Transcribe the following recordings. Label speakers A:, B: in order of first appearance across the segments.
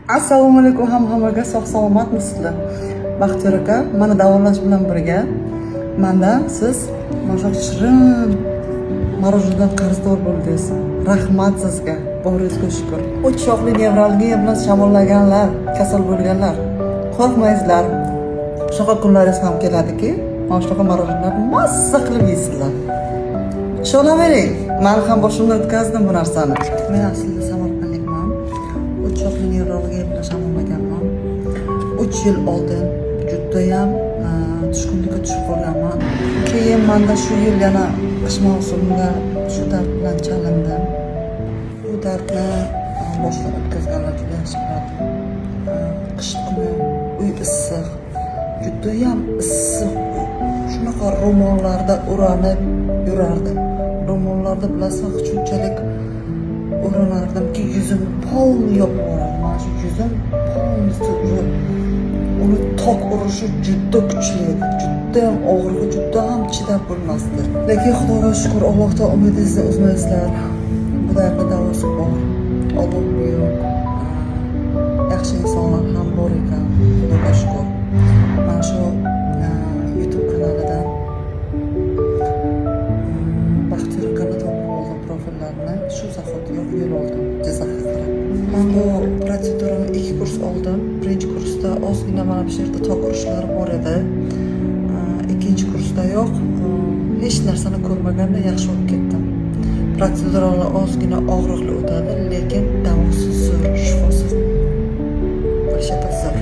A: Assalomu alaykum hammaga, sog' salomatmisizlar? Baxtiyor aka, mana davolash bilan birga menda siz mana shirin morojidan qarzdor bo'ldingiz. Rahmat sizga. Boringizga shukr. Uch shoxli nevralgiya bilan shamollaganlar, kasal bo'lganlar, qo'rqmaysizlar. Shunaqa kunlaringiz ham keladiki, mana shunaqa morojinlarni mazza qilib yeysizlar. Ishonavering, men ham boshimdan o'tkazdim bu narsani. Men aslida Samarqandlikman. Uch shoxli nevralgiya bilan shamollaganman. 3 yil oldin judayam tushkunlikka tushib qolganman. Keyin menda shu yil yana qish mavsumida shu dard bilan chalindim. Bu dardni boshdan o'tkazganlar juda yaxshi biladi. Qish kuni uy issiq, judayam issiq. Shunaqa ro'mollarda o'ranib yurardim. Ro'mollarda bilasizmi, shunchalik o'ranardimki, yuzim polni yopib yuborardi. Mana shu yuzim polni uni tok urishi juda kuchli edi. Juda ham og'irga, juda ham chidab bo'lmasdi. Lekin Xudoga shukr, Allohdan umidingizni uzmaysizlar. Bu dardning davosi bor. Alloh buyuk. Yaxshi insonlar ham bor ekan. Xudoga shukr. Mana shu YouTube kanalidan Baxtiyor akani topib oldim profillarni. Shu zahotiyoq yo'l oldim Jizzaxga qarab. Men bu protsedurani 2 kurs oldim. Birinchi kursda ozgina mana bu yerda tok urishlari bor edi. Ikkinchi kursda yo'q. Hech narsani ko'rmaganda yaxshi bo'lib ketdim. Protseduralar ozgina og'riqli o'tadi, lekin davosi zo'r, shifosiz. Bilishata zo'r.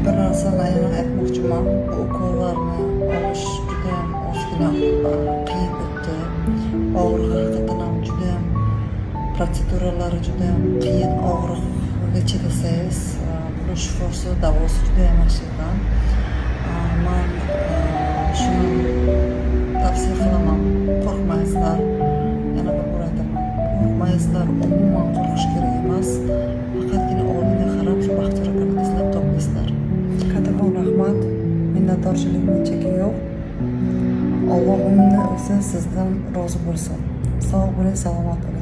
A: Bir narsani yana aytmoqchiman. Bu ukollarni olish juda ham ozgina qiyin o'tdi. Og'riq haqiqatan ham juda ham protseduralari juda ham qiyin, og'riqga chidasangiz, buni shifosi, davosi juda ham yaxshi ekan. Men shuni tavsiya qilaman. Qo'rqmaysizlar. Yana bir bor aytaman. Qo'rqmaysizlar, umuman qo'rqish kerak emas. Faqatgina oldinga qarab shu Baxtiyor akani izlab topaysizlar. Kattakon rahmat. Minnatdorchiligim cheki yo'q. Allohimni o'zi sizdan rozi bo'lsin. Sog' bo'ling, salomat bo'ling.